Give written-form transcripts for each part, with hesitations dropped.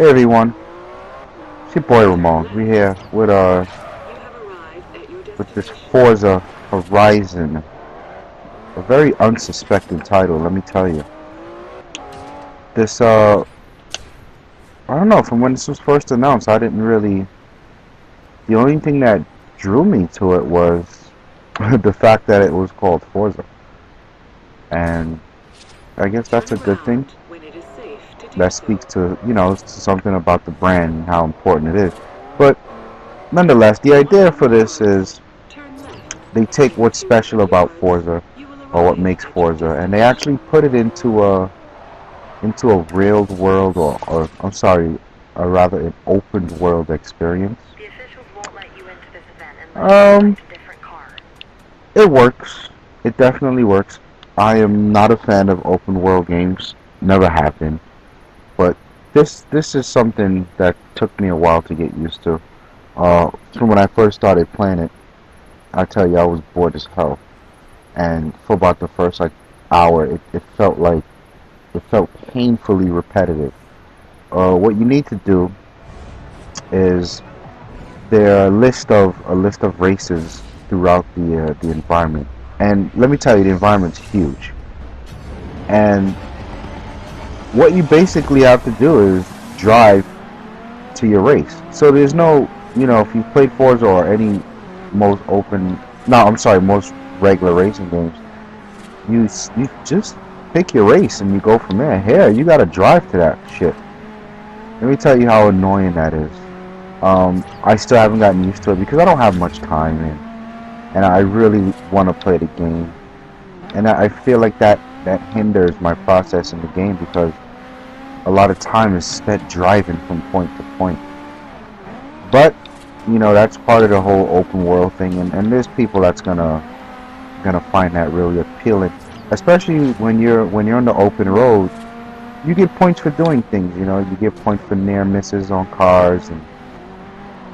Hey everyone, it's your boy Ramon. We're here with this Forza Horizon, a very unsuspecting title. Let me tell you, this I don't know. From when this was first announced, I didn't really. The only thing that drew me to it was the fact that it was called Forza, and I guess that's a good thing. That speaks to to something about the brand and how important it is. But nonetheless, the idea for this is they take what's special about Forza or what makes Forza and they actually put it into a real world or I'm sorry, or rather an open world experience. The officials won't let you into this event unless you Um, select a different car. it works. It definitely works. I am not a fan of open world games. Never have been. But this is something that took me a while to get used to. From when I first started playing it, I tell you I was bored as hell. And for about the first like hour, it felt like it felt painfully repetitive. What you need to do is there are a list of races throughout the environment, and let me tell you, the environment's huge. And what you basically have to do is drive to your race. So there's no, if you've played Forza or any most open, no, I'm sorry, most regular racing games, you just pick your race and you go from there. Here, you gotta drive to that shit. Let me tell you how annoying that is. I still haven't gotten used to it because I don't have much time in, and I really want to play the game, and I feel like that hinders my process in the game because a lot of time is spent driving from point to point. But that's part of the whole open world thing, and there's people that's gonna find that really appealing, especially when you're on the open road. You get points for doing things. You get points for near misses on cars and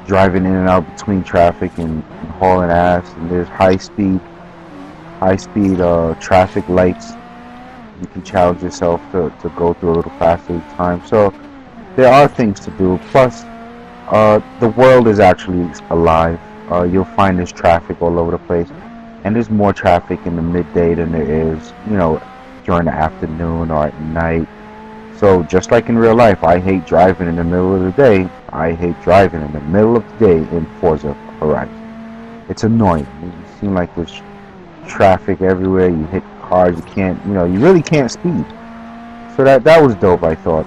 driving in and out between traffic and hauling ass. And there's high speed traffic lights. You can challenge yourself to go through a little faster each time. So there are things to do. Plus, the world is actually alive. You'll find there's traffic all over the place, and there's more traffic in the midday than there is, during the afternoon or at night. So just like in real life, I hate driving in the middle of the day. I hate driving in the middle of the day in Forza Horizon. It's annoying. You seem like there's traffic everywhere. You hit cars. You can't, you really can't speed. So that was dope, I thought.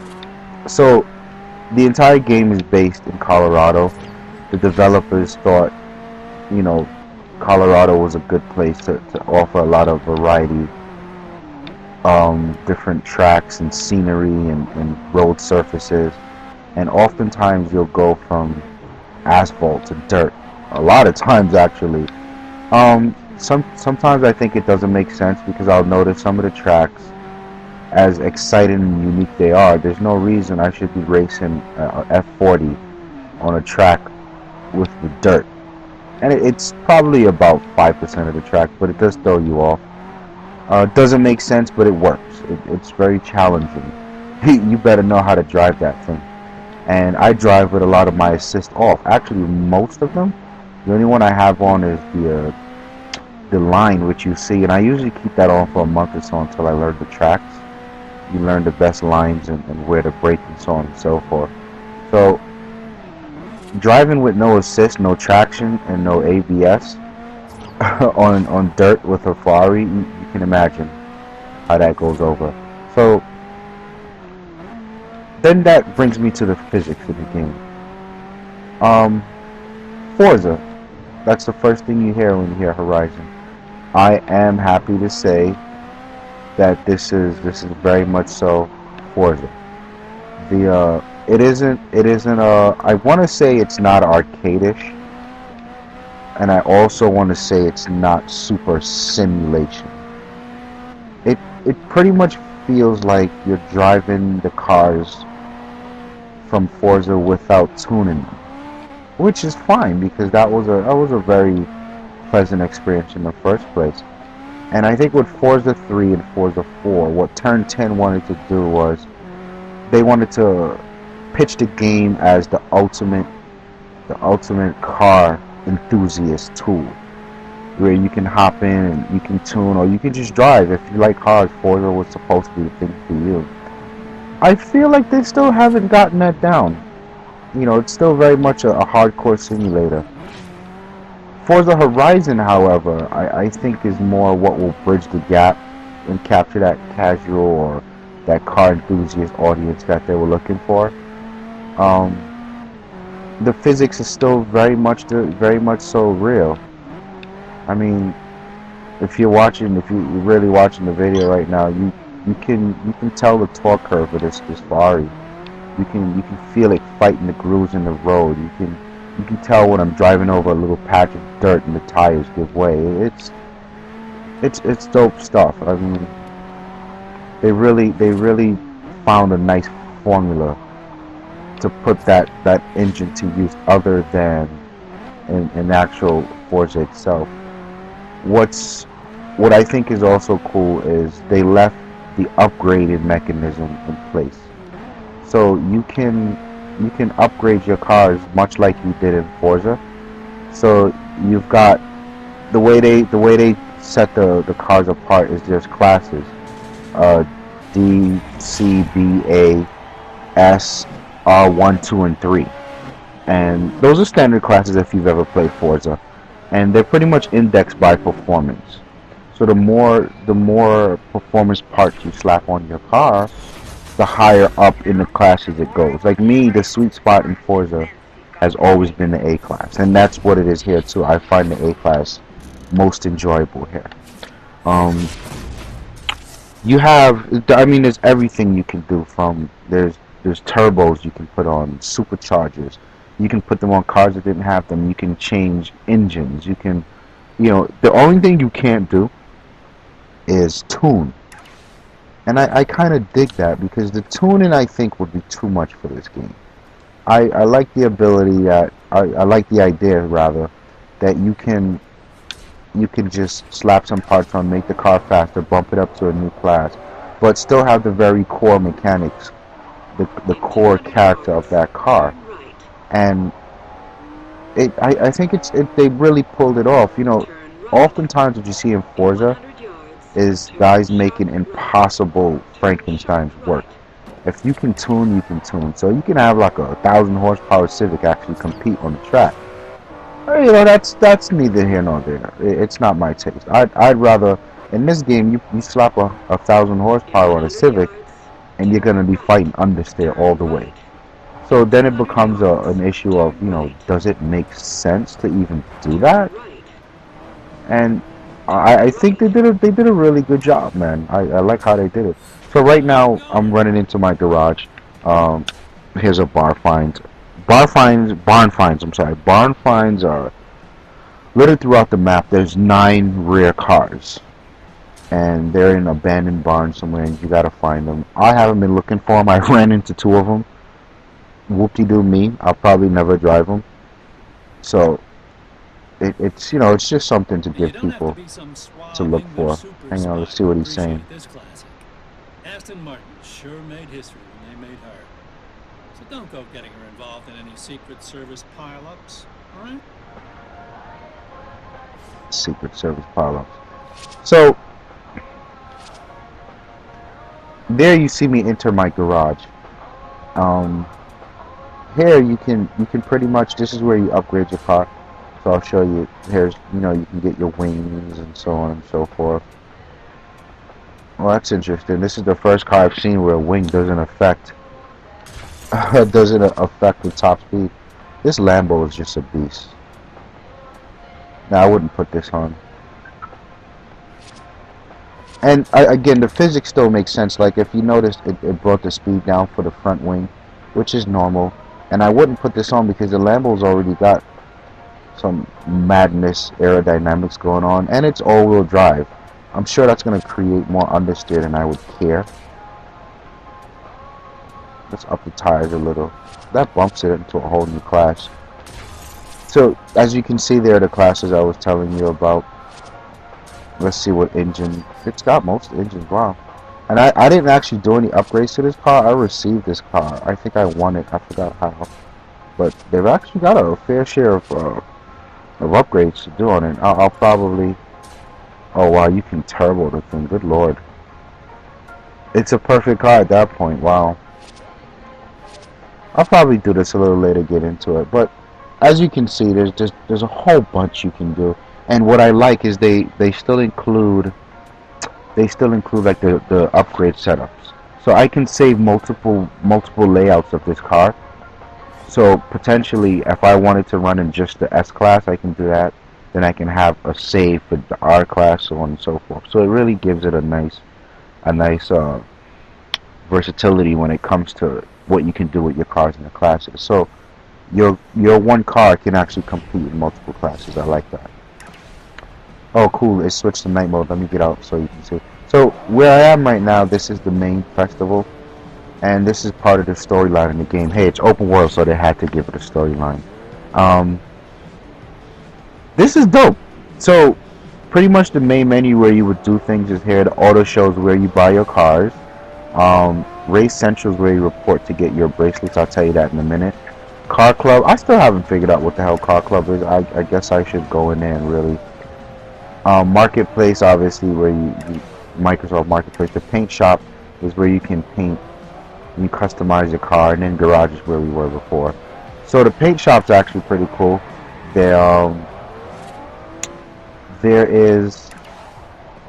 So the entire game is based in Colorado. The developers thought, you know, Colorado was a good place to offer a lot of variety, different tracks and scenery and road surfaces. And oftentimes you'll go from asphalt to dirt. A lot of times, actually. Sometimes I think it doesn't make sense because I'll notice some of the tracks, as exciting and unique they are, there's no reason I should be racing F40 on a track with the dirt. And it's probably about 5% of the track, but it does throw you off. It doesn't make sense, but it works. It's very challenging. You better know how to drive that thing. And I drive with a lot of my assist off. Actually, most of them. The only one I have on is the line, which you see, and I usually keep that on for a month or so until I learn the tracks. You learn the best lines and where to brake and so on and so forth. So driving with no assist, no traction, and no ABS on dirt with a Ferrari, you can imagine how that goes over. So then that brings me to the physics of the game. Forza, that's the first thing you hear when you hear Horizon. I am happy to say that this is very much so Forza. It isn't I want to say it's not arcadish, and I also want to say it's not super simulation. It pretty much feels like you're driving the cars from Forza without tuning them, which is fine because that was a very pleasant experience in the first place. And I think with Forza 3 and Forza 4, what Turn 10 wanted to do was they wanted to pitch the game as the ultimate car enthusiast tool, where you can hop in and you can tune, or you can just drive. If you like cars, Forza was supposed to be the thing for you. I feel like they still haven't gotten that down. It's still very much a hardcore simulator. Forza Horizon, however, I think is more what will bridge the gap and capture that casual or that car enthusiast audience that they were looking for. Um, the physics is still very much so real. I mean, if you're really watching the video right now, you can tell the torque curve of this Ferrari. You can feel it fighting the grooves in the road. You can tell when I'm driving over a little patch of dirt and the tires give way. It's dope stuff. I mean, they really found a nice formula to put that engine to use other than in actual Forza itself. What I think is also cool is they left the upgraded mechanism in place. So you can upgrade your cars much like you did in Forza. So you've got the way they set the cars apart is there's classes. D, C, B, A, S, R1, 2, and 3. And those are standard classes if you've ever played Forza. And they're pretty much indexed by performance. So the more performance parts you slap on your car, the higher up in the classes it goes. Like me, the sweet spot in Forza has always been the A class, and that's what it is here too. I find the A class most enjoyable here. Um, there's everything you can do. There's turbos you can put on, superchargers. You can put them on cars that didn't have them. You can change engines. The only thing you can't do is tune. And I kind of dig that, because the tuning, I think, would be too much for this game. I like the ability that I like the idea, rather, that you can just slap some parts on, make the car faster, bump it up to a new class, but still have the very core mechanics, the core character of that car. And I think they really pulled it off. Oftentimes what you see in Forza is guys making impossible Frankenstein's work. If you can tune, you can tune. So you can have like a 1,000 horsepower Civic actually compete on the track. That's neither here nor there. It's not my taste. I'd rather, in this game, you slap a 1,000 horsepower on a Civic, and you're gonna be fighting understeer all the way. So then it becomes an issue of, does it make sense to even do that? And I think they did a really good job, man. I like how they did it. So right now I'm running into my garage. Here's a barn finds. I'm sorry. Barn finds are littered throughout the map. There's 9 rare cars, and they're in an abandoned barn somewhere, and you gotta find them. I haven't been looking for them. I ran into 2 of them. Whoop-de-doo me. I'll probably never drive them. So it's just something to give people to look for. Hang on, let's see what he's saying. Aston Martin sure made history when they made her. So don't go getting her involved in any Secret Service pile-ups, all right? Secret Service pile-ups. So there you see me enter my garage. Here you can pretty much, this is where you upgrade your car. So I'll show you. Here's, you can get your wings and so on and so forth. Well, that's interesting. This is the first car I've seen where a wing doesn't affect the top speed. This Lambo is just a beast. Now I wouldn't put this on. And again, the physics still makes sense. Like if you notice, it brought the speed down for the front wing, which is normal. And I wouldn't put this on because the Lambo's already got some madness aerodynamics going on, and it's all-wheel drive. I'm sure that's going to create more understeer than I would care. Let's up the tires a little. That bumps it into a whole new class. So as you can see, there are the classes I was telling you about. Let's see what engine. It's got most engines. Wow. And I didn't actually do any upgrades to this car. I received this car. I think I won it. I forgot how. But they've actually got a fair share of upgrades to do on it. I'll probably... Oh, wow, you can turbo the thing. Good lord. It's a perfect car at that point. Wow. I'll probably do this a little later, get into it. But as you can see, there's a whole bunch you can do. And what I like is they still include like the upgrade setups. So I can save multiple layouts of this car. So potentially, if I wanted to run in just the S class, I can do that. Then I can have a save for the R class, so on and so forth. So it really gives it a nice versatility when it comes to what you can do with your cars in the classes. So your one car can actually compete in multiple classes. I like that. Oh, cool! It switched to night mode. Let me get out so you can see. So where I am right now, this is the main festival, and this is part of the storyline in the game. Hey, it's open world, so they had to give it a storyline. This is dope. So pretty much the main menu where you would do things is here. The auto shows where you buy your cars. Race Central is where you report to get your bracelets. I'll tell you that in a minute. Car Club. I still haven't figured out what the hell Car Club is. I guess I should go in there and really. Marketplace, obviously, where you Microsoft Marketplace. The paint shop is where you can paint and you customize your car, and then garage is where we were before. So the paint shop's actually pretty cool. There is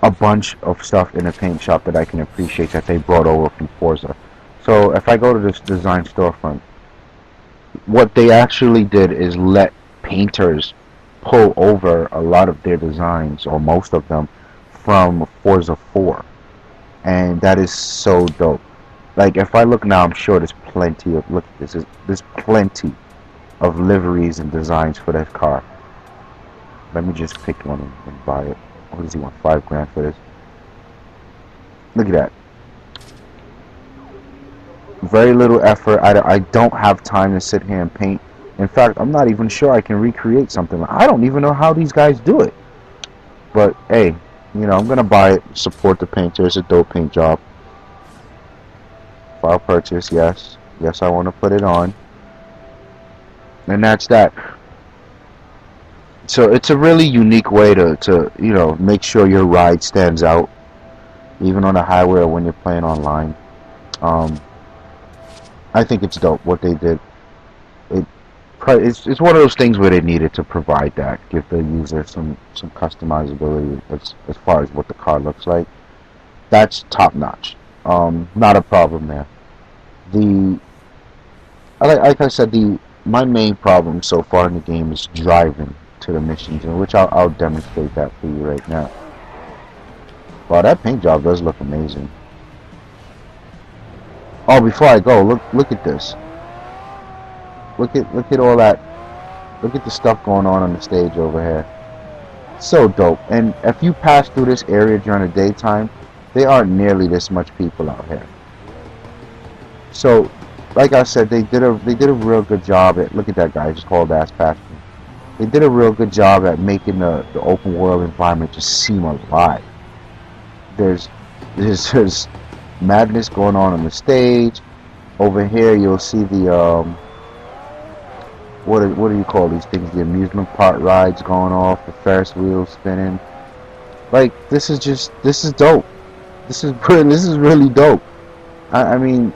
a bunch of stuff in the paint shop that I can appreciate that they brought over from Forza. So if I go to this design storefront, what they actually did is let painters pull over a lot of their designs, or most of them, from Forza 4. And that is so dope. Like, if I look now, I'm sure there's plenty of, look at this, there's plenty of liveries and designs for that car. Let me just pick one and buy it. What does he want, $5 for this? Look at that. Very little effort. I don't have time to sit here and paint. In fact, I'm not even sure I can recreate something. I don't even know how these guys do it. But, hey, you know, I'm going to buy it, support the painter. It's a dope paint job. File purchase, yes. Yes, I want to put it on. And that's that. So it's a really unique way to you know, make sure your ride stands out, even on the highway or when you're playing online. I think it's dope what they did. It's one of those things where they needed to provide that, give the user some customizability as far as what the car looks like. That's top notch. Not a problem there. Like I said, my main problem so far in the game is driving to the missions, in which I'll demonstrate that for you right now. Wow, that paint job does look amazing. Oh, before I go, look at this. Look at all that. Look at the stuff going on the stage over here. So dope. And if you pass through this area during the daytime, there aren't nearly this much people out here. So, like I said, they did a real good job at, look at that guy, just hauled ass past me. They did a real good job at making the open world environment just seem alive. There's madness going on the stage. Over here you'll see the what do you call these things? The amusement park rides going off, the Ferris wheels spinning. Like, this is dope. This is really dope. I mean,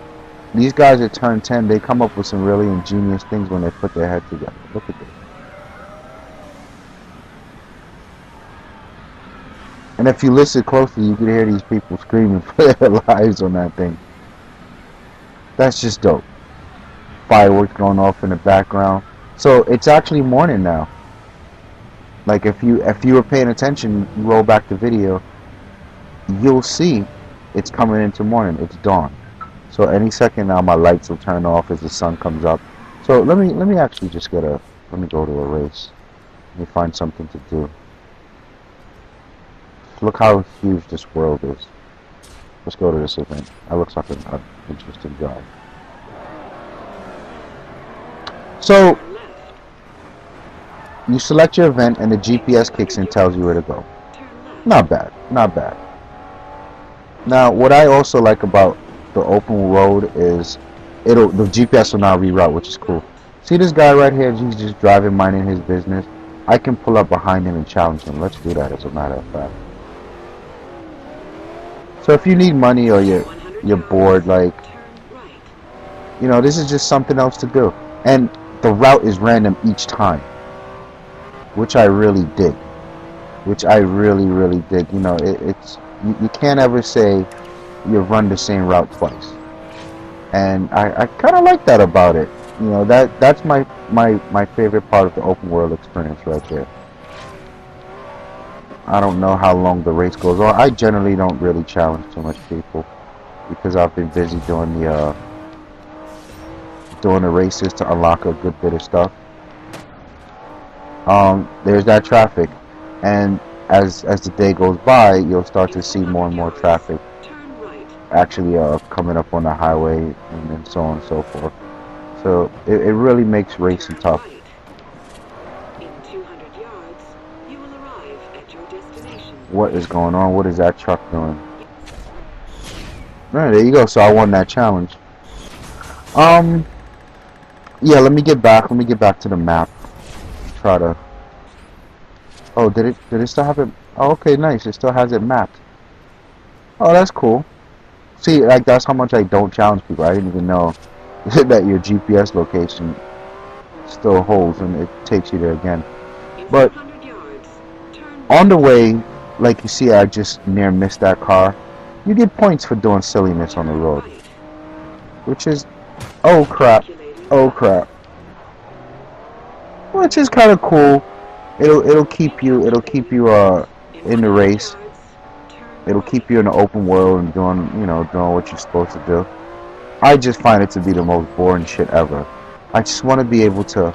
these guys at Turn 10, they come up with some really ingenious things when they put their head together. Look at this. And if you listen closely, you can hear these people screaming for their lives on that thing. That's just dope. Fireworks going off in the background. So it's actually morning now. Like, if you were paying attention, you roll back the video, you'll see it's coming into morning. It's dawn. So any second now, my lights will turn off as the sun comes up. So let me actually just let me go to a race. Let me find something to do. Look how huge this world is. Let's go to this event. That looks like an interesting job. So, you select your event and the GPS kicks in, tells you where to go. Not bad, not bad. Now, what I also like about the open road is the GPS will now reroute, which is cool. See this guy right here? He's just driving, minding his business. I can pull up behind him and challenge him. Let's do that, as a matter of fact. So if you need money or you're bored, like, this is just something else to do. And the route is random each time, which I really dig. Which I really, really dig. It's you can't ever say you've run the same route twice, and I kind of like that about it. That's my favorite part of the open world experience right there. I don't know how long the race goes on. I generally don't really challenge too much people because I've been busy doing the races to unlock a good bit of stuff. There's that traffic, and as the day goes by, you'll start to see more and more traffic actually coming up on the highway, and so on and so forth. So it really makes racing tough. What is going on? What is that truck doing? Alright, there you go. So I won that challenge. Yeah, let me get back to the map. Try to. Oh, did it still have it? Oh, okay, nice. It still has it mapped. Oh, that's cool. See, like, that's how much I don't challenge people. I didn't even know that your GPS location still holds and it takes you there again. But on the way, like you see, I just near missed that car. You get points for doing silliness on the road, which is, oh crap, which is kind of cool. It'll keep you in the race. It'll keep you in the open world and doing what you're supposed to do. I just find it to be the most boring shit ever. I just want to be able to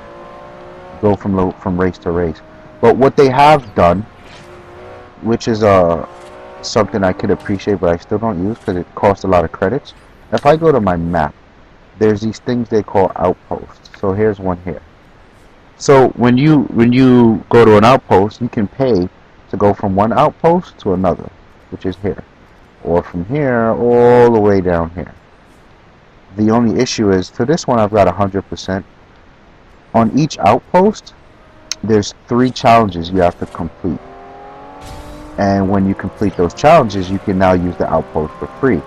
go from race to race. But what they have done, which is something I could appreciate, but I still don't use because it costs a lot of credits. If I go to my map, there's these things they call outposts. So here's one here. So when you go to an outpost, you can pay to go from one outpost to another, which is here, or from here all the way down here. The only issue is, for this one I've got 100%. On each outpost, there's 3 challenges you have to complete. And when you complete those challenges, you can now use the outpost for free.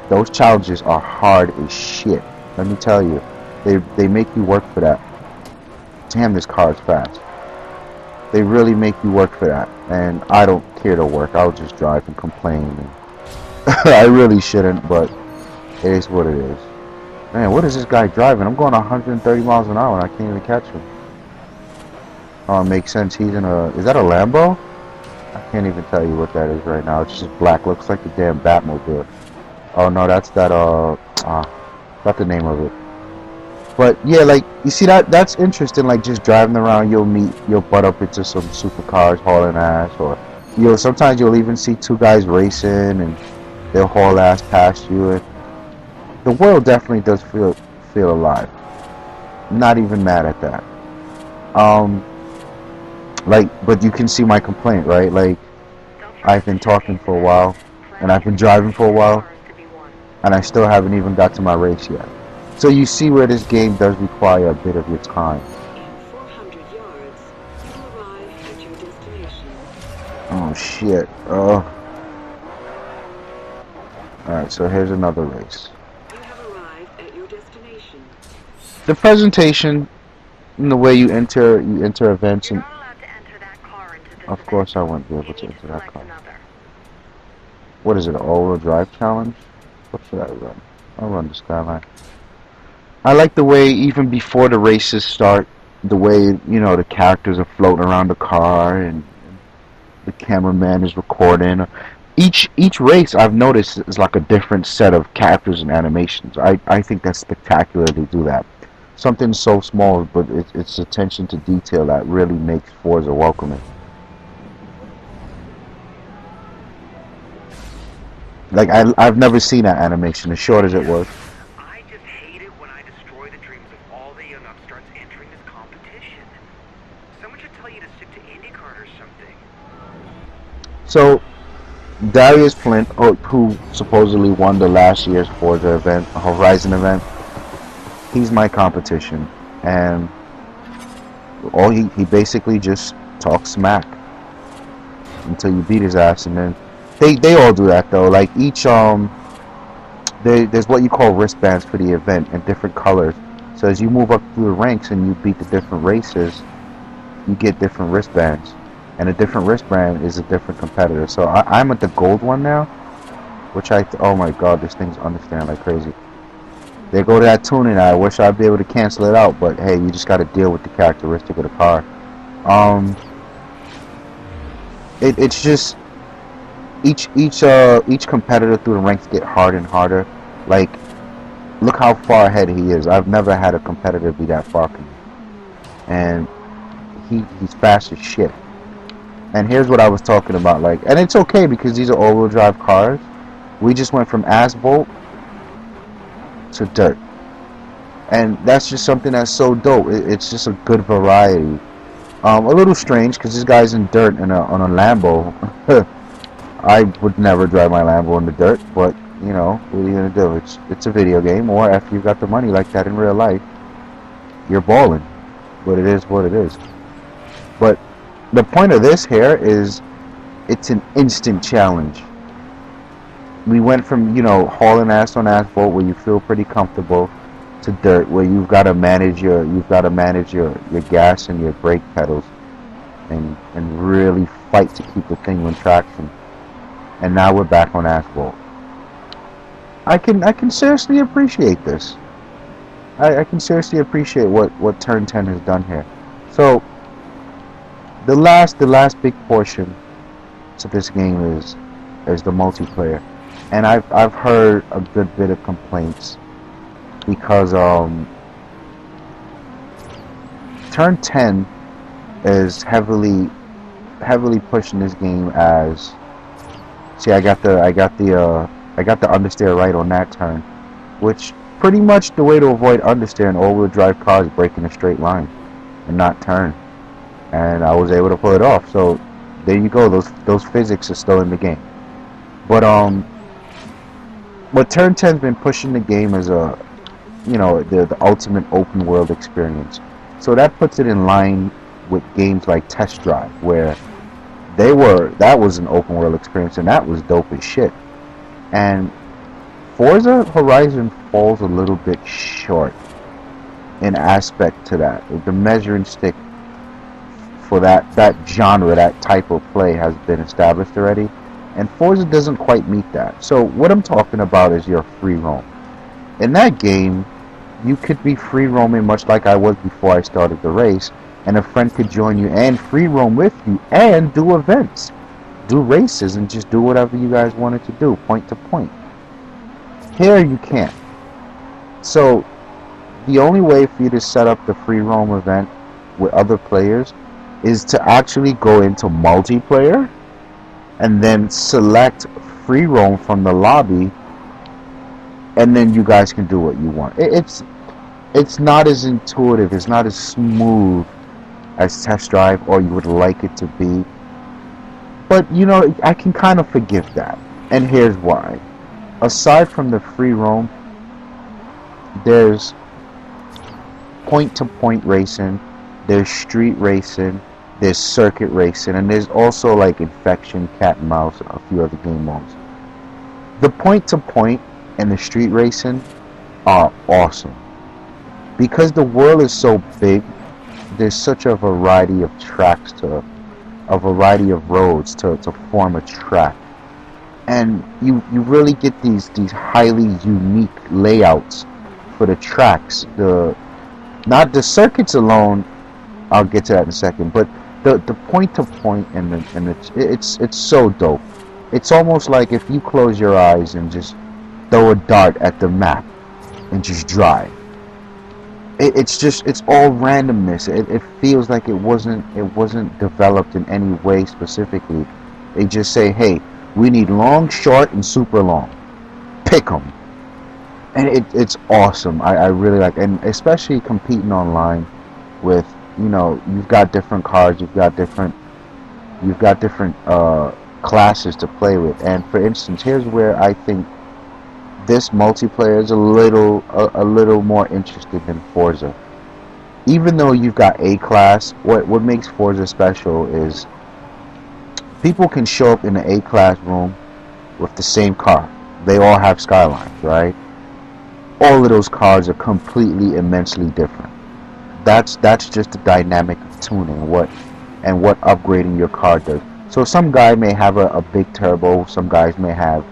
Those challenges are hard as shit. Let me tell you, they make you work for that. Damn, this car is fast. They really make you work for that, and I don't care to work. I'll just drive and complain. I really shouldn't, but it is what it is. Man, what is this guy driving? I'm going 130 miles an hour and I can't even catch him. Oh, it makes sense. He's in is that a Lambo? I can't even tell you what that is right now. It's just black. Looks like the damn Batmobile. Oh no, that's that, not the name of it. But yeah, like, you see that's interesting. Like, just driving around, you'll butt up into some supercars hauling ass, or sometimes you'll even see 2 guys racing and they'll haul ass past you. And the world definitely does feel alive. Not even mad at that. Like, but you can see my complaint, right? Like, I've been talking for a while, and I've been driving for a while, and I still haven't even got to my race yet. So you see where this game does require a bit of your time. Oh shit. Oh. Alright, so here's another race. The presentation and the way you enter events, and of course I wouldn't be able to enter that car. What is it, an all-wheel drive challenge? What should I run? I'll run the Skyline. I like the way, even before the races start, the way, the characters are floating around the car and the cameraman is recording. Each race, I've noticed, is like a different set of characters and animations. I think that's spectacular to do that. Something so small, but it's attention to detail that really makes Forza welcoming. Like, I've never seen that animation, as short as it was. I just hate it when I destroy the dreams of all the young upstarts entering this competition. Someone should tell you to stick to IndyCar or something. So, Darius Flint, who supposedly won the last year's Forza event, Horizon event, he's my competition, and all he basically just talks smack until you beat his ass, and then they all do that though. Like each there's what you call wristbands for the event in different colors. So as you move up through the ranks and you beat the different races, you get different wristbands, and a different wristband is a different competitor. So I'm at the gold one now, which oh my god, this thing's understand like crazy. They go to that tuning. I wish I'd be able to cancel it out, but hey, you just got to deal with the characteristic of the car. Um, it's just each competitor through the ranks get harder and harder. Like, look how far ahead he is. I've never had a competitor be that far from me, and he's fast as shit. And here's what I was talking about, like, and it's okay because these are all-wheel drive cars. We just went from asphalt to dirt, and that's just something that's so dope. It's just a good variety. A little strange because this guy's in dirt on a Lambo. I would never drive my Lambo in the dirt, but you know, what are you gonna do? It's a video game, or if you've got the money like that in real life, you're balling. But it is what it is. But the point of this here is it's an instant challenge. We went from, you know, hauling ass on asphalt where you feel pretty comfortable to dirt where you've got to manage your gas and your brake pedals and really fight to keep the thing in traction. And now we're back on asphalt. I can seriously appreciate this. I can seriously appreciate what Turn 10 has done here. So the last big portion to this game is the multiplayer. And I've heard a good bit of complaints because Turn 10 is heavily pushing this game as, see, I got the understeer right on that turn, which pretty much the way to avoid understeer in all-wheel drive cars is breaking a straight line and not turn, and I was able to pull it off. So there you go. Those physics are still in the game. But Turn 10's been pushing the game as a, you know, the ultimate open world experience. So that puts it in line with games like Test Drive, where that was an open world experience and that was dope as shit. And Forza Horizon falls a little bit short in aspect to that. The measuring stick for that genre, that type of play has been established already, and Forza doesn't quite meet that. So what I'm talking about is your free roam. In that game, you could be free roaming much like I was before I started the race, and a friend could join you and free roam with you and do events, do races, and just do whatever you guys wanted to do, point to point. Here you can't. So the only way for you to set up the free roam event with other players is to actually go into multiplayer and then select free roam from the lobby, and then you guys can do what you want. It's not as intuitive, it's not as smooth as Test Drive or you would like it to be. But you know, I can kind of forgive that. And here's why. Aside from the free roam, there's point-to-point racing, there's street racing, there's circuit racing, and there's also like Infection, Cat and Mouse, a few other game modes. The point-to-point and the street racing are awesome. Because the world is so big, there's such a variety of tracks a variety of roads to form a track. And you really get these highly unique layouts for the tracks. Not the circuits alone, I'll get to that in a second, but the point to point and it's so dope. It's almost like if you close your eyes and just throw a dart at the map and just drive. It's all randomness. It feels like it wasn't developed in any way specifically. They just say, hey, we need long, short, and super long. Pick them. And it's awesome. I really like, and especially competing online with, you know, you've got different cars, you've got different classes to play with. And for instance, here's where I think this multiplayer is a little more interested than Forza. Even though you've got A class, what makes Forza special is people can show up in an A class room with the same car. They all have Skylines, right? All of those cars are completely immensely different. That's just the dynamic of tuning what upgrading your car does. So some guy may have a big turbo, some guys may have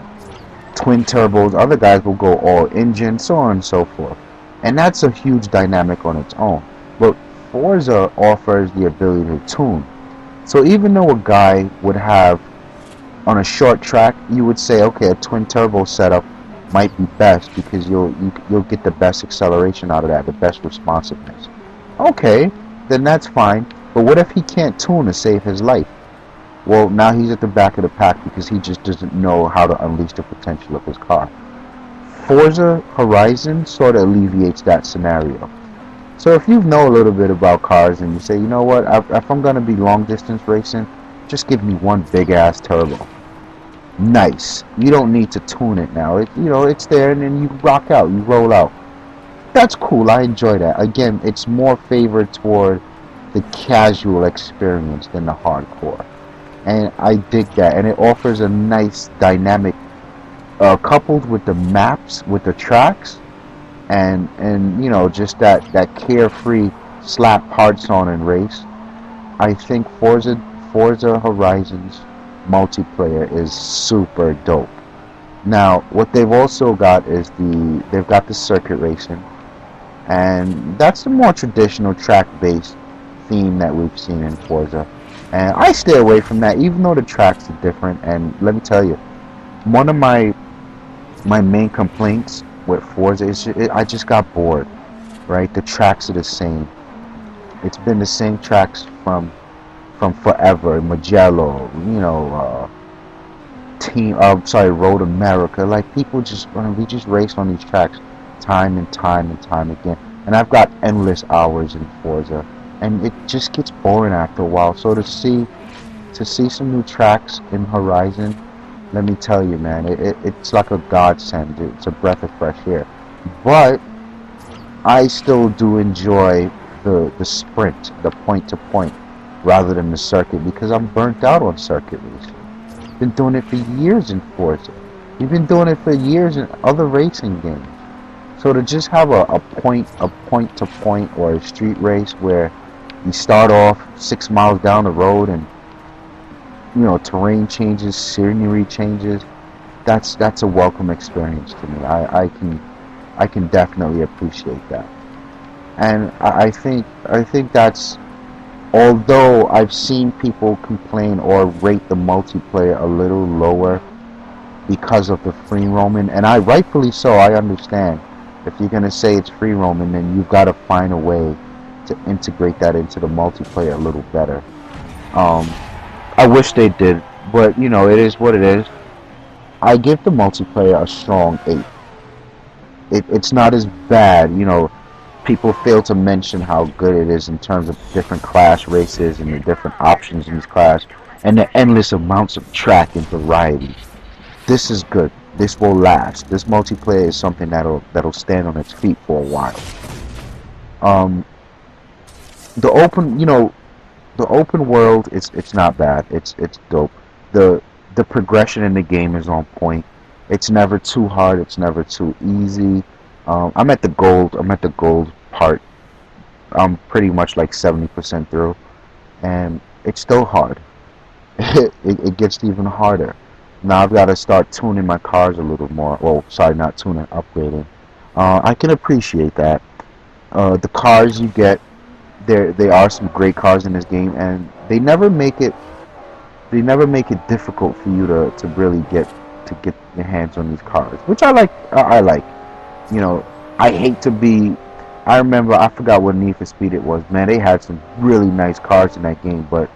twin turbos, other guys will go all engine, so on and so forth. And that's a huge dynamic on its own. But Forza offers the ability to tune. So even though a guy would have on a short track, you would say, okay, a twin turbo setup might be best because you'll get the best acceleration out of that, the best responsiveness. Okay, then that's fine. But what if he can't tune to save his life? Well, now he's at the back of the pack because he just doesn't know how to unleash the potential of his car. Forza Horizon sort of alleviates that scenario. So if you know a little bit about cars and you say, you know what, if I'm going to be long distance racing, just give me one big ass turbo. Nice. You don't need to tune it now. It's there and then you rock out, you roll out. That's cool. I enjoy that. Again, it's more favored toward the casual experience than the hardcore. And I dig that. And it offers a nice dynamic coupled with the maps, with the tracks, and just that carefree slap parts on and race. I think Forza Horizon's multiplayer is super dope. Now, what they've also got is they've got the circuit racing, and that's the more traditional track-based theme that we've seen in Forza. And I stay away from that, even though the tracks are different. And let me tell you, one of my main complaints with Forza is I just got bored. Right, the tracks are the same. It's been the same tracks from forever. Magello, Road America. Like we just race on these tracks time and time and time again. And I've got endless hours in Forza, and it just gets boring after a while. So to see some new tracks in Horizon, let me tell you, man, it's like a godsend. It's a breath of fresh air. But I still do enjoy the sprint, the point to point, rather than the circuit, because I'm burnt out on circuit racing. Been doing it for years in Forza. We've been doing it for years in other racing games. So to just have a point to point or a street race where you start off 6 miles down the road and terrain changes, scenery changes, that's a welcome experience to me. I can definitely appreciate that. And I think that's, although I've seen people complain or rate the multiplayer a little lower because of the free roaming, and I rightfully so, I understand. If you're going to say it's free roaming, then you've got to find a way to integrate that into the multiplayer a little better. I wish they did, but it is what it is. I give the multiplayer a strong 8. It's not as bad, people fail to mention how good it is in terms of different class races and the different options in each class and the endless amounts of track and variety. This is good. This will last. This multiplayer is something that'll stand on its feet for a while. The open world, it's not bad. It's dope. The progression in the game is on point. It's never too hard. It's never too easy. I'm at the gold part. I'm pretty much like 70% through, and it's still hard. It gets even harder. Now I've got to start tuning my cars a little more. Well, sorry, not tuning, upgrading. I can appreciate that. The cars you get, there are some great cars in this game, and they never make it difficult for you to really get your hands on these cars, which I like. I hate to be. I remember, I forgot what Need for Speed it was. Man, they had some really nice cars in that game, but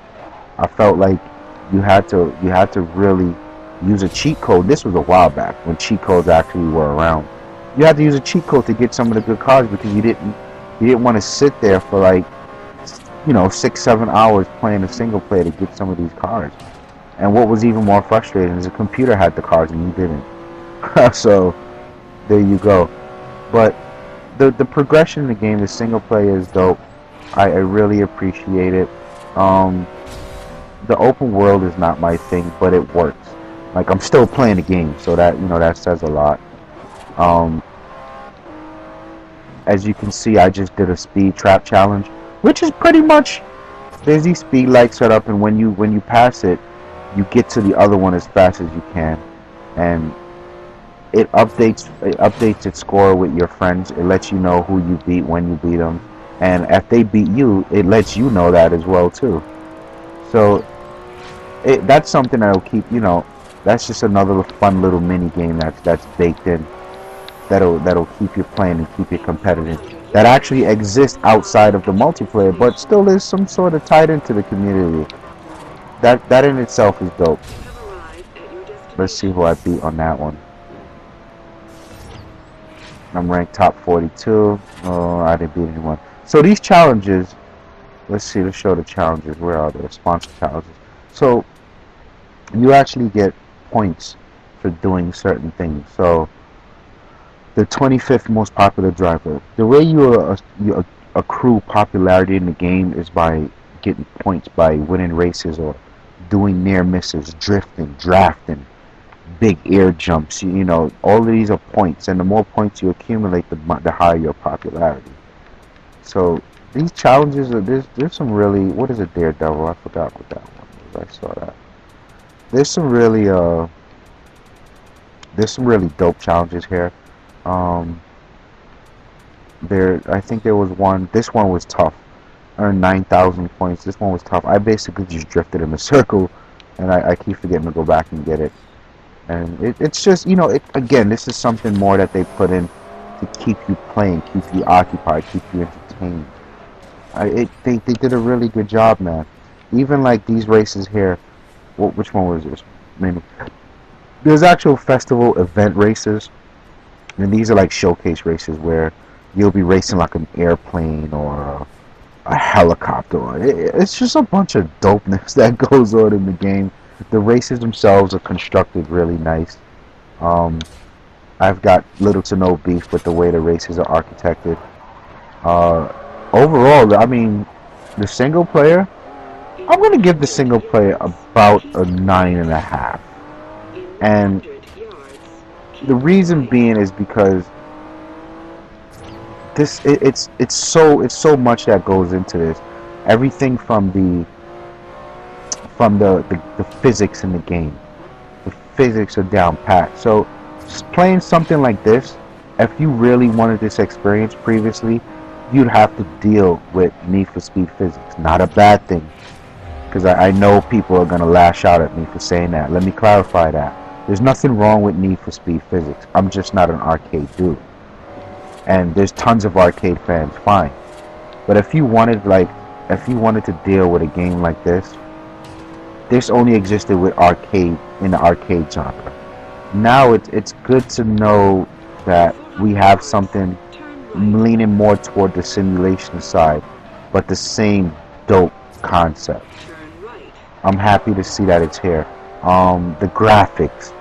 I felt like you had to really use a cheat code. This was a while back when cheat codes actually were around. You had to use a cheat code to get some of the good cars because you didn't want to sit there for 6-7 hours playing a single player to get some of these cars. And what was even more frustrating is the computer had the cars and you didn't. So there you go. But the progression in the game, the single player is dope. I really appreciate it. The open world is not my thing, but it works. Like, I'm still playing the game, so that, that says a lot. Um, as you can see, I just did a speed trap challenge, which is pretty much, there's these speed lights set up, and when you pass it, you get to the other one as fast as you can, and it updates its score with your friends. It lets you know who you beat when you beat them, and if they beat you, it lets you know that as well too. So that's something that'll keep, that's just another fun little mini game that's baked in, that'll keep you playing and keep you competitive, that actually exists outside of the multiplayer but still is some sort of tied into the community. That in itself is dope. Let's see who I beat on that one. I'm ranked top 42. Oh, I didn't beat anyone. So these challenges, let's show the challenges. Where are they? Sponsor challenges. So you actually get points for doing certain things. So the 25th most popular driver. The way you accrue popularity in the game is by getting points, by winning races or doing near misses, drifting, drafting, big air jumps. All of these are points, and the more points you accumulate, the higher your popularity. So these challenges are there's some really, what is it, Daredevil? I forgot what that one was. I saw that. There's some really dope challenges here. I think there was one. This one was tough. Earned 9,000 points. This one was tough. I basically just drifted in a circle, and I keep forgetting to go back and get it. And it's just, again, this is something more that they put in to keep you playing, keep you occupied, keep you entertained. They did a really good job, man. Even like these races here. Which one was this? Maybe there's actual festival event races, and these are like showcase races where you'll be racing like an airplane or a helicopter. It's just a bunch of dopeness that goes on in the game. The races themselves are constructed really nice. I've got little to no beef with the way the races are architected. Overall, I mean, the single player, I'm going to give the single player about a 9.5. And the reason being is because it's so much that goes into this. Everything from the physics in the game. The physics are down pat. So playing something like this, if you really wanted this experience previously, you'd have to deal with Need for Speed physics. Not a bad thing, because I know people are going to lash out at me for saying that. Let me clarify that. There's nothing wrong with Need for Speed physics. I'm just not an arcade dude. And there's tons of arcade fans, fine. But if you wanted to deal with a game like this only existed with arcade, in the arcade genre. Now it's good to know that we have something leaning more toward the simulation side, but the same dope concept. I'm happy to see that it's here. The graphics.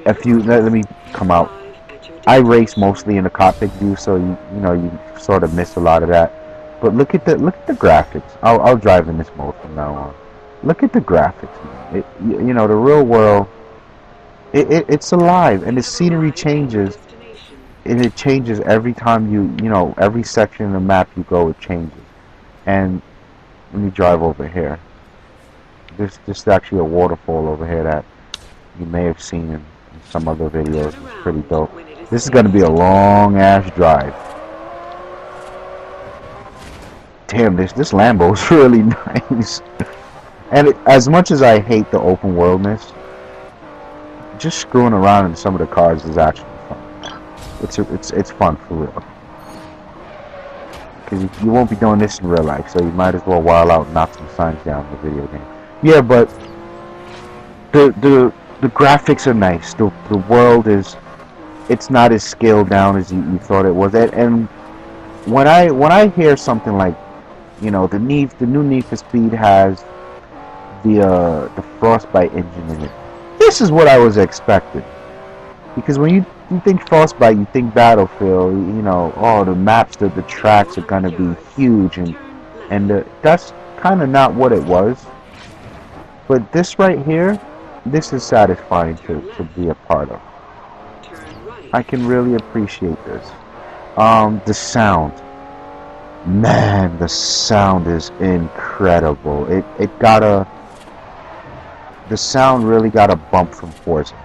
If you let me come out. I race mostly in the cockpit view, so you sort of miss a lot of that. But look at the graphics. I'll drive in this mode from now on. Look at the graphics, man. The real world. It's alive, and the scenery changes. And it changes every time every section of the map you go, it changes. And let me drive over here. There's actually a waterfall over here that you may have seen in some other videos. It's pretty dope. This is going to be a long ass drive. Damn, this Lambo's really nice. And as much as I hate the open worldness, just screwing around in some of the cars is actually fun. It's fun for real. Because you won't be doing this in real life, so you might as well while out and knock some signs down in the video game. Yeah, but the graphics are nice. The world it's not as scaled down as you thought it was. And when I hear something like, the new Need for Speed has the Frostbite engine in it. This is what I was expecting. Because when you think Frostbite, you think Battlefield. You know, oh, the maps, the tracks are gonna be huge, and that's kind of not what it was. But this right here, this is satisfying to be a part of. I can really appreciate this. The sound. Man, the sound is incredible. The sound really got a bump from Forza.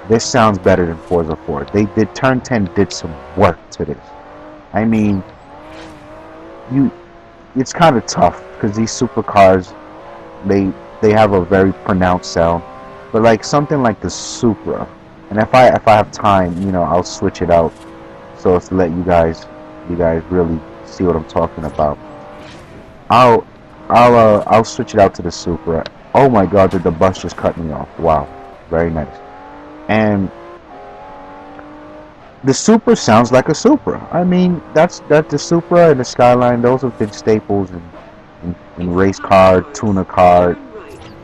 This sounds better than Forza 4. Turn 10 did some work to this. I mean, it's kind of tough because these supercars, they have a very pronounced sound. But like something like the Supra, and if I have time, you know, I'll switch it out so as to let you guys really see what I'm talking about. I'll switch it out to the Supra. Oh my God, did the bus just cut me off? Wow, very nice. And the Supra sounds like a Supra. I mean, that the Supra and the Skyline, those have been staples in race car, tuner car,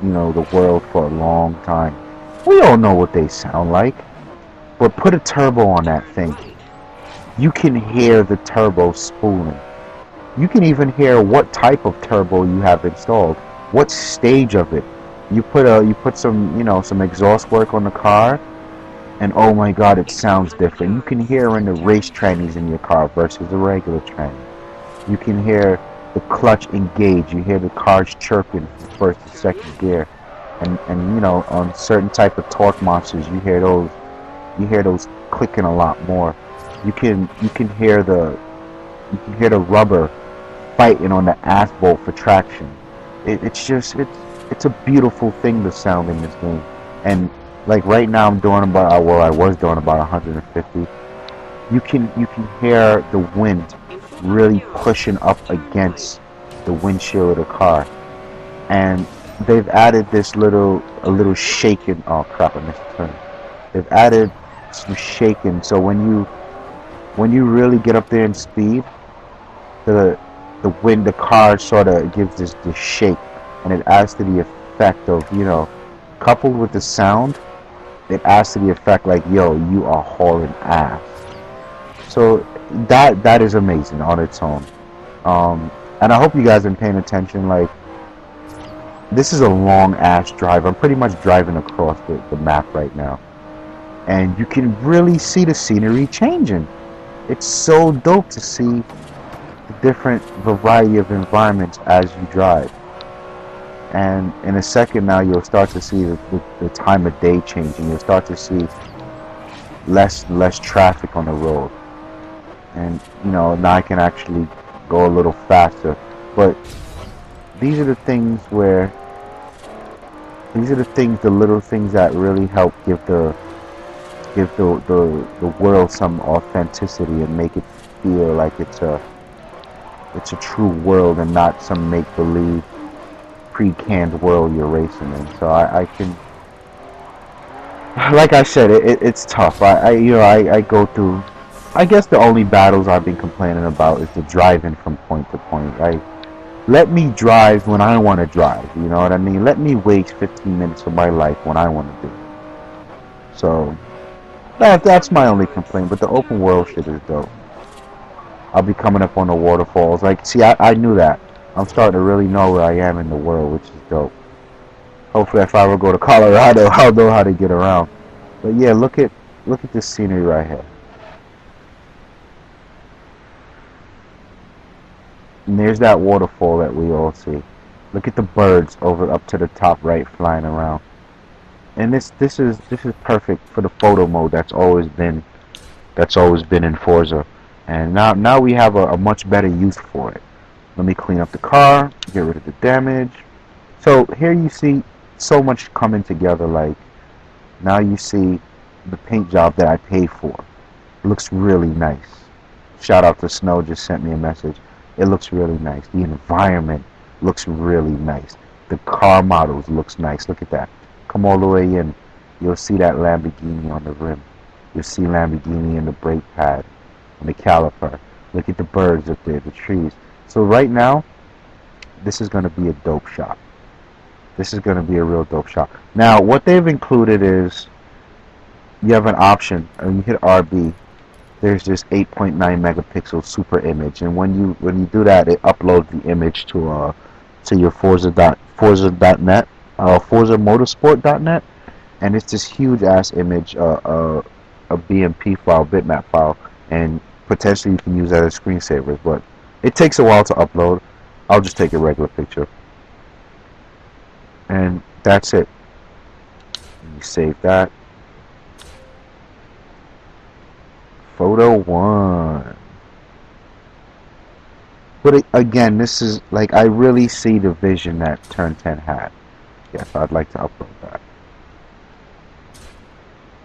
you know, the world for a long time. We all know what they sound like. But put a turbo on that thing. You can hear the turbo spooling. You can even hear what type of turbo you have installed, what stage of it. You put some, you know, some exhaust work on the car, and oh my God, it sounds different. You can hear in the race trannies in your car versus the regular tranny. You can hear the clutch engage. You hear the cars chirping from first to second gear, and you know, on certain type of torque monsters, you hear those clicking a lot more. You can hear the rubber fighting on the asphalt for traction. It's a beautiful thing, the sound in this game. And like right now I'm doing about, I was doing about 150. You can hear the wind really pushing up against the windshield of the car. And they've added a little shaking. Oh crap, I missed a turn. They've added some shaking, so when you really get up there in speed, the car sort of gives this shake, and it adds to the effect of, you know, coupled with the sound, it adds to the effect like, yo, you are hauling ass. So that is amazing on its own. And I hope you guys are paying attention. Like, this is a long ass drive. I'm pretty much driving across the map right now, and you can really see the scenery changing. It's so dope to see the different variety of environments as you drive. And in a second now, you'll start to see the time of day changing. You'll start to see less traffic on the road. And, you know, now I can actually go a little faster. But these are the things the little things that really help give the world some authenticity and make it feel like it's a true world and not some make-believe pre-canned world you're racing in. So I can, like I said, it's tough. I go through, I guess the only battles I've been complaining about is the driving from point to point. Let me drive when I want to drive, you know what I mean? Let me waste 15 minutes of my life when I want to do it. So that's my only complaint, but the open world shit is dope. I'll be coming up on the waterfalls. Like, see, I knew that. I'm starting to really know where I am in the world, which is dope. Hopefully, if I ever go to Colorado, I'll know how to get around. But yeah, look at this scenery right here. And there's that waterfall that we all see. Look at the birds over up to the top right flying around. And this is perfect for the photo mode that's always been in Forza. And now we have a much better use for it. Let me clean up the car, get rid of the damage. So here you see so much coming together. Like, now you see the paint job that I paid for. It looks really nice. Shout out to Snow, just sent me a message. It looks really nice. The environment looks really nice. The car models looks nice. Look at that. Come all the way in. You'll see that Lamborghini on the rim. You'll see Lamborghini in the brake pad, and the caliper. Look at the birds up there, the trees. So right now, this is going to be a dope shot. This is going to be a real dope shot. Now, what they've included is you have an option, and you hit RB. There's this 8.9 megapixel super image, and when you do that, it uploads the image to your Forza.net, ForzaMotorsport.net, and it's this huge ass image, a BMP file, bitmap file, and potentially you can use that as screensavers. But it takes a while to upload. I'll just take a regular picture, and that's it. You save that. Photo 1. But again, this is like, I really see the vision that Turn 10 had. Yes, I'd like to upload that.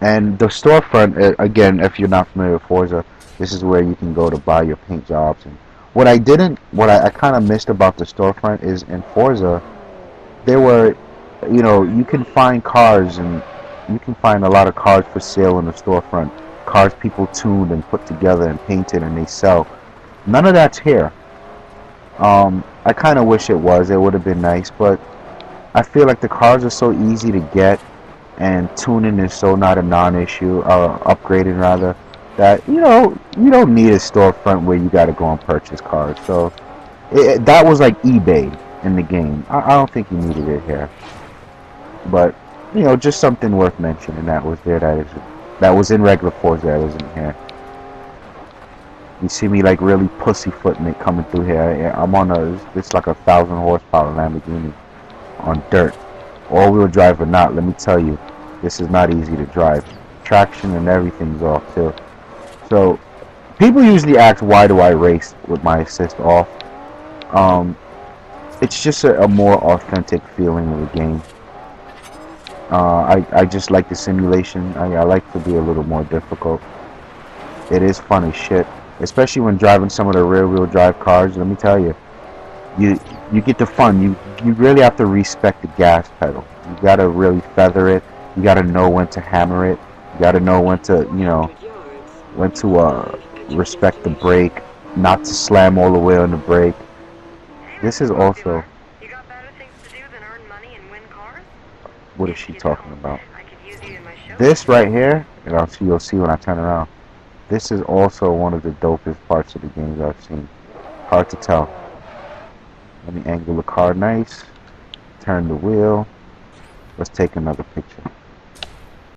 And the storefront, again, if you're not familiar with Forza, this is where you can go to buy your paint jobs. And what I kind of missed about the storefront is in Forza, there were, you can find cars, and you can find a lot of cars for sale in the storefront. Cars people tuned and put together and painted and they sell. None of that's here. I kind of wish it was. It would have been nice, but I feel like the cars are so easy to get, and tuning is so not a non-issue, upgrading rather, that you don't need a storefront where you got to go and purchase cars. So that was like eBay in the game. I don't think you needed it here, but just something worth mentioning that was there. That was in regular Forza. That isn't here. You see me like really pussyfooting it coming through here. I'm on it's like a 1,000 horsepower Lamborghini on dirt. All-wheel drive or not, let me tell you, this is not easy to drive. Traction and everything's off too. So people usually ask, why do I race with my assist off? It's just a more authentic feeling of the game. I just like the simulation. I like to be a little more difficult. It is fun as shit, especially when driving some of the rear-wheel drive cars. Let me tell you, you get the fun. You really have to respect the gas pedal. You gotta really feather it. You gotta know when to hammer it. You gotta know when to respect the brake, not to slam all the way on the brake. This is also. You got better things to do than earn money and win cars? What is she talking about? I could use you in my show. This right here, and you'll see when I turn around. This is also one of the dopest parts of the games I've seen. Hard to tell. Let me angle the car nice. Turn the wheel. Let's take another picture.